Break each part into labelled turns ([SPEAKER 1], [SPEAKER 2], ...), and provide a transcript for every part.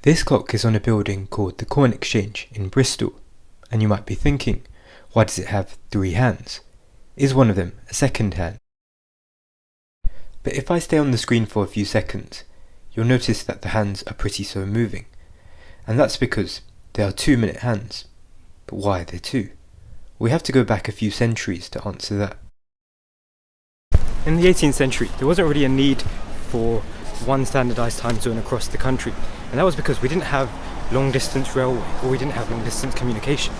[SPEAKER 1] This clock is on a building called the Corn Exchange in Bristol, and you might be thinking, why does it have 3 hands? Is one of them a second hand? But if I stay on the screen for a few seconds, you'll notice that the hands are pretty slow moving, and that's because they are 2-minute hands. But why are there 2? We have to go back a few centuries to answer that.
[SPEAKER 2] In the 18th century, there wasn't really a need for one standardised time zone across the country, and that was because we didn't have long-distance railway, or we didn't have long-distance communication.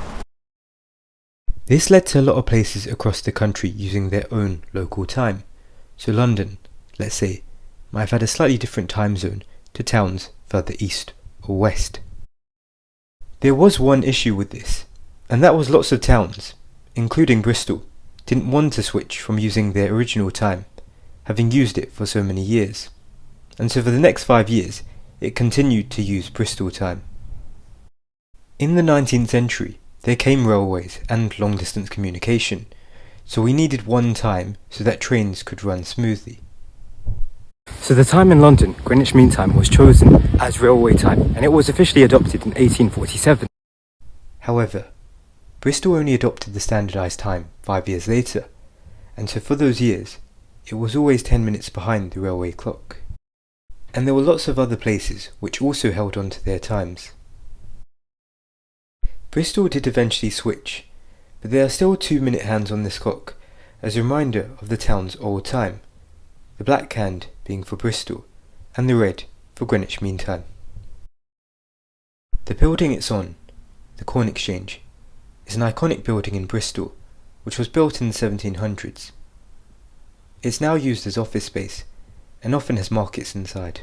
[SPEAKER 1] This led to a lot of places across the country using their own local time. So London, let's say, might have had a slightly different time zone to towns further east or west. There was one issue with this, and that was lots of towns, including Bristol, didn't want to switch from using their original time, having used it for so many years. And so for the next 5 years, it continued to use Bristol time. In the 19th century, there came railways and long-distance communication, so we needed one time so that trains could run smoothly.
[SPEAKER 2] So the time in London, Greenwich Mean Time, was chosen as railway time, and it was officially adopted in 1847.
[SPEAKER 1] However, Bristol only adopted the standardised time 5 years later, and so for those years, it was always 10 minutes behind the railway clock. And there were lots of other places which also held on to their times. Bristol did eventually switch, but there are still 2-minute hands on this clock as a reminder of the town's old time, the black hand being for Bristol and the red for Greenwich Mean Time. The building it's on, the Corn Exchange, is an iconic building in Bristol which was built in the 1700s. It's now used as office space and often has markets inside.